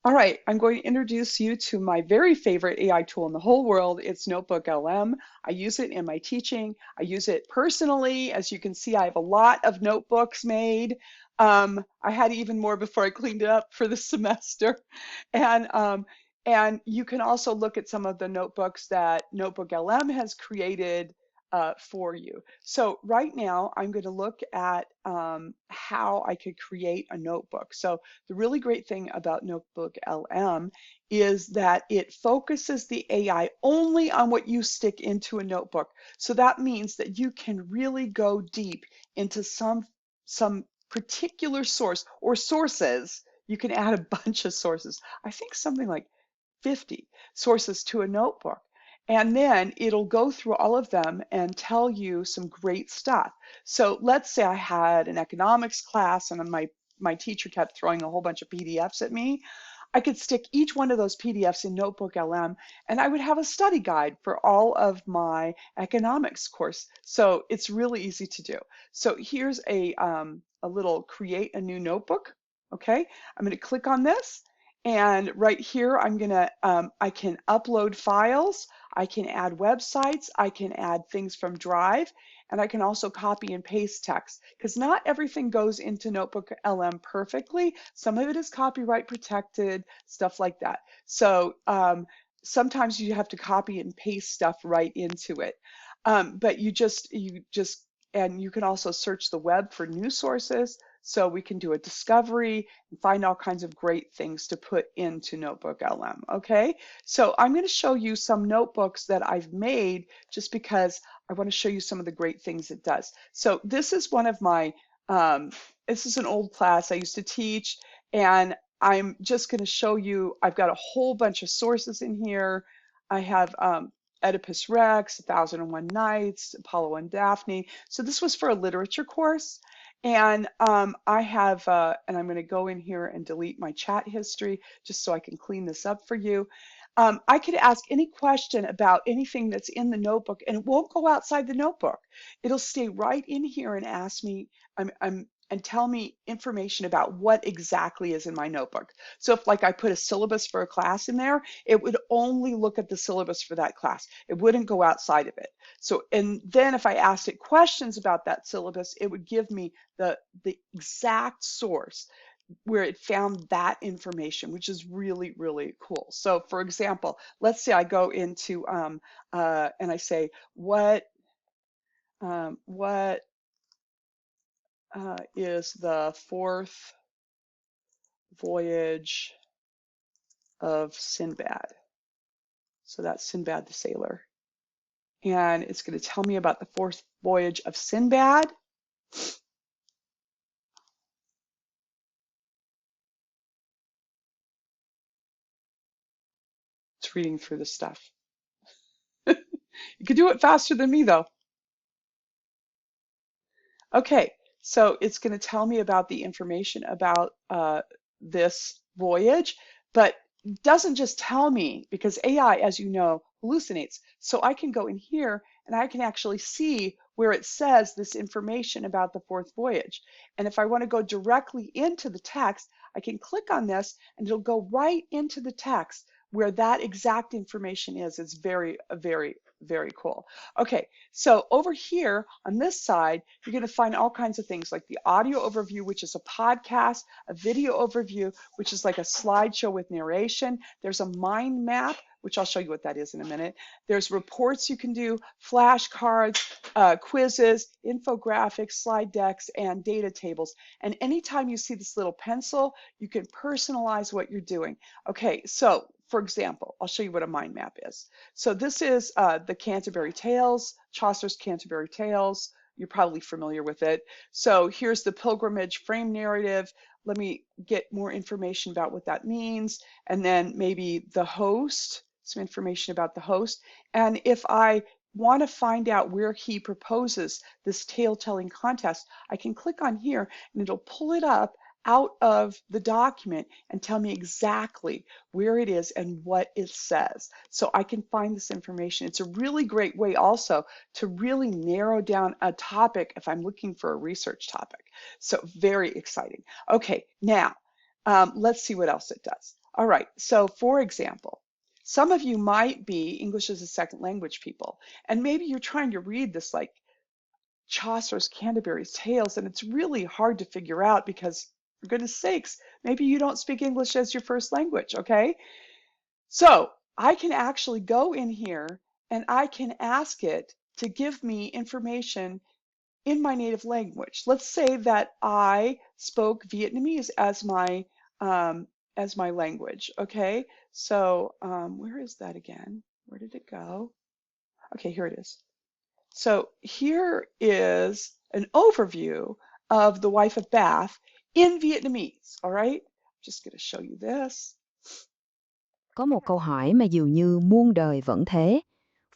All right, I'm going to introduce you to my very favorite AI tool in the whole world. It's NotebookLM. I use it in my teaching. I use it personally. As you can see, I have a lot of notebooks made. I had even more before I cleaned it up for the semester. And and you can also look at some of the notebooks that NotebookLM has created for you. So right now, I'm going to look at how I could create a notebook. So the really great thing about Notebook LM is that it focuses the AI only on what you stick into a notebook. So that means that you can really go deep into some particular source or sources. You can add a bunch of sources. I think something like 50 sources to a notebook. And then it'll go through all of them and tell you some great stuff. So let's say I had an economics class and my teacher kept throwing a whole bunch of PDFs at me. I could stick each one of those PDFs in Notebook LM and I would have a study guide for all of my economics course. So it's really easy to do. So here's a little create a new notebook. Okay, I'm going to click on this. And right here, I can upload files, I can add websites, I can add things from Drive, and I can also copy and paste text because not everything goes into Notebook LM perfectly. Some of it is copyright protected, stuff like that. So sometimes you have to copy and paste stuff right into it. But and you can also search the web for news sources. So we can do a discovery and find all kinds of great things to put into Notebook LM. Okay, so I'm going to show you some notebooks that I've made just because I want to show you some of the great things it does. So this is one of my, this is an old class I used to teach, and I'm just going to show you, I've got a whole bunch of sources in here. I have Oedipus Rex, 1001 Nights, Apollo and Daphne. So this was for a literature course. And I have, and I'm going to go in here and delete my chat history just so I can clean this up for you. I could ask any question about anything that's in the notebook and it won't go outside the notebook. It'll stay right in here and ask me, and tell me information about what exactly is in my notebook. So if like I put a syllabus for a class in there, it would only look at the syllabus for that class. It wouldn't go outside of it. So, and then if I asked it questions about that syllabus, it would give me the exact source where it found that information, which is really, really cool. So for example, let's say I go into and I say, what is the fourth voyage of Sinbad? So that's Sinbad the Sailor. And it's going to tell me about the fourth voyage of Sinbad. It's reading through the stuff. You could do it faster than me though. Okay, so it's going to tell me about the information about this voyage, but doesn't just tell me because AI, as you know, hallucinates. So I can go in here and I can actually see where it says this information about the fourth voyage. And if I want to go directly into the text, I can click on this and it'll go right into the text where that exact information is. It's very, very, very cool. Okay, so over here on this side, you're going to find all kinds of things like the audio overview, which is a podcast, a video overview, which is like a slideshow with narration. There's a mind map, which I'll show you what that is in a minute. There's reports you can do, flashcards, quizzes, infographics, slide decks, and data tables. And anytime you see this little pencil, you can personalize what you're doing. Okay, so for example, I'll show you what a mind map is. So this is the Canterbury Tales, Chaucer's Canterbury Tales. You're probably familiar with it. So here's the pilgrimage frame narrative. Let me get more information about what that means. And then maybe the host, some information about the host. And if I want to find out where he proposes this tale telling contest, I can click on here and it'll pull it up out of the document and tell me exactly where it is and what it says. So I can find this information. It's a really great way also to really narrow down a topic if I'm looking for a research topic. So very exciting. Okay, now let's see what else it does. All right, so for example, some of you might be English as a second language people, and maybe you're trying to read this like Chaucer's Canterbury's Tales, and it's really hard to figure out because, for goodness sakes, maybe you don't speak English as your first language, okay? So I can actually go in here and I can ask it to give me information in my native language. Let's say that I spoke Vietnamese as my language, okay? So where is that again? Where did it go? Okay, here it is. So here is an overview of the wife of Bath in Vietnamese, all right? I'm just going to show you this. Có một câu hỏi mà dường như muôn đời vẫn thế.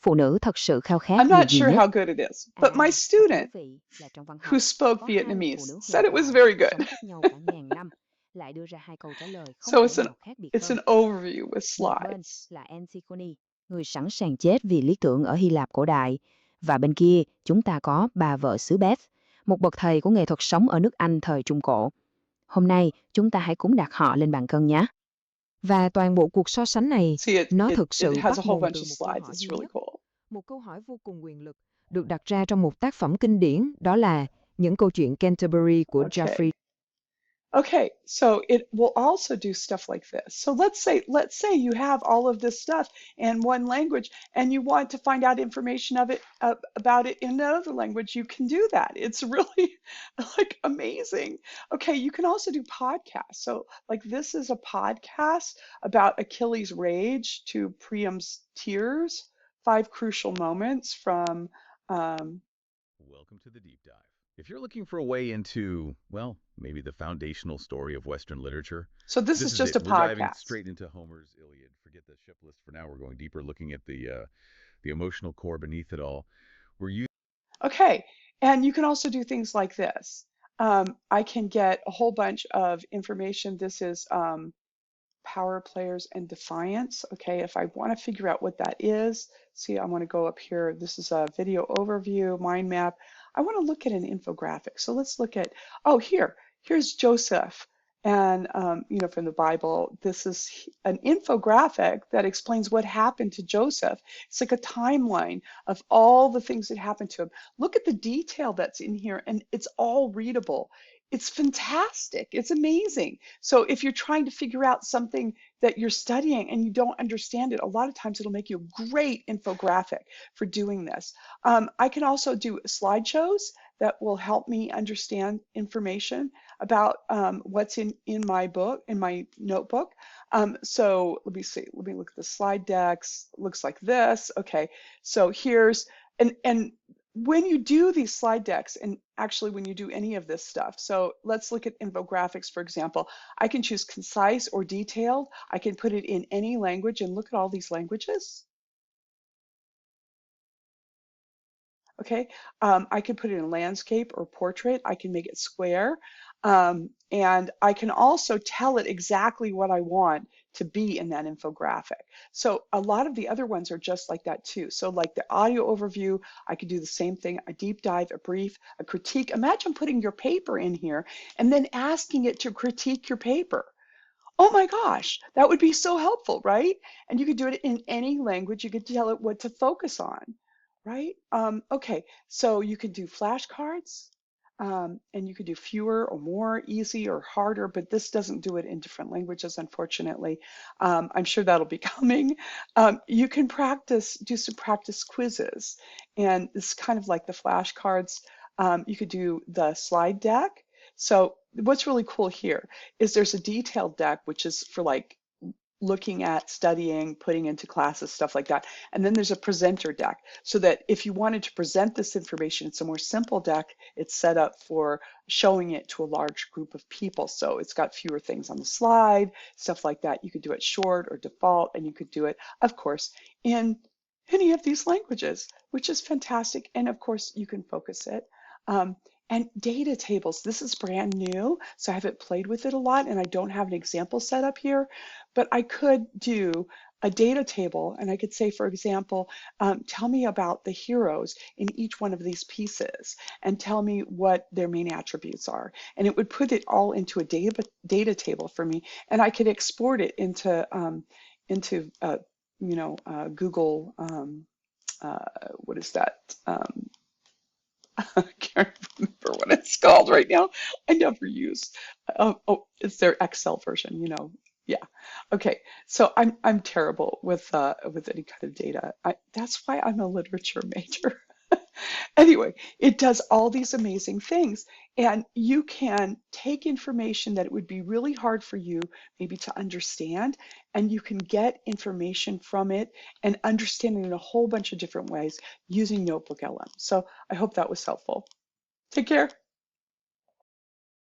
Phụ nữ thật sự khao khát I'm điều not gì sure nhất? how good it is, but my Thật thú student vị là trong văn học who spoke có hai người phụ Vietnamese nữ said huyền it was thoại very good. sống cách nhau cả ngàn năm, lại đưa ra hai câu trả lời không So thể nào khác biệt it's hơn. an overview with Một bên slides. là Antigone, người sẵn sàng chết vì lý tưởng ở Hy Lạp cổ đại, và bên kia chúng ta có bà vợ xứ Beth, một bậc thầy của nghệ thuật sống ở nước Anh thời Trung Cổ. Hôm nay chúng ta hãy cùng đặt họ lên bàn cân nhé. Và toàn bộ cuộc so sánh này, See, nó it thực sự has a bắt whole nguồn bunch từ of một câu slides. hỏi It's duy really nhất. cool. Một câu hỏi vô cùng quyền lực được đặt ra trong một tác phẩm kinh điển, đó là Những câu chuyện Canterbury của Geoffrey. Okay, so it will also do stuff like this. So let's say you have all of this stuff in one language and you want to find out information about it in another language, you can do that. It's really like amazing. Okay, you can also do podcasts. So like this is a podcast about Achilles' rage to Priam's tears, 5 crucial moments from Welcome to the deep dive. If you're looking for a way into, well, maybe the foundational story of Western literature, so this is just a We're diving podcast. straight into Homer's Iliad. Forget the ship list for now. We're going deeper, looking at the emotional core beneath it all. We're using Okay, and you can also do things like this. I can get a whole bunch of information. This is Power Players and Defiance. Okay, if I want to figure out what that is, see, I want to go up here. This is a video overview, mind map. I want to look at an infographic. So let's look at, oh, here's Joseph. And, from the Bible, this is an infographic that explains what happened to Joseph. It's like a timeline of all the things that happened to him. Look at the detail that's in here, and it's all readable. It's fantastic. It's amazing. So if you're trying to figure out something that you're studying and you don't understand it, a lot of times it'll make you a great infographic for doing this. I can also do slideshows that will help me understand information about what's in my book, in my notebook. So let me see. Let me look at the slide decks. Looks like this. Okay. So here's and when you do these slide decks, and actually when you do any of this stuff, so let's look at infographics, for example. I can choose concise or detailed. I can put it in any language and look at all these languages. Okay, I can put it in landscape or portrait. I can make it square. And I can also tell it exactly what I want to be in that infographic. So a lot of the other ones are just like that too. So like the audio overview, I could do the same thing, a deep dive, a brief, a critique. Imagine putting your paper in here and then asking it to critique your paper. Oh my gosh, that would be so helpful, right? And you could do it in any language. You could tell it what to focus on, right? Okay, so you could do flashcards, and you could do fewer or more, easy or harder, but this doesn't do it in different languages, unfortunately. I'm sure that'll be coming. You can do some practice quizzes, and it's kind of like the flashcards. You could do the slide deck. So what's really cool here is there's a detailed deck, which is for like looking at, studying, putting into classes, stuff like that. And then there's a presenter deck, so that if you wanted to present this information, it's a more simple deck. It's set up for showing it to a large group of people. So it's got fewer things on the slide, stuff like that. You could do it short or default, and you could do it, of course, in any of these languages, which is fantastic. And of course, you can focus it. And data tables, this is brand new, so I haven't played with it a lot, and I don't have an example set up here, but I could do a data table, and I could say, for example, tell me about the heroes in each one of these pieces and tell me what their main attributes are. And it would put it all into a data table for me, and I could export it into Google, uh, what is that? I can't remember what it's called right now. I never use. Oh, it's their Excel version, Yeah. Okay. So I'm terrible with any kind of data. That's why I'm a literature major. Anyway, it does all these amazing things, and you can take information that it would be really hard for you maybe to understand, and you can get information from it and understand it in a whole bunch of different ways using NotebookLM. So I hope that was helpful. Take care.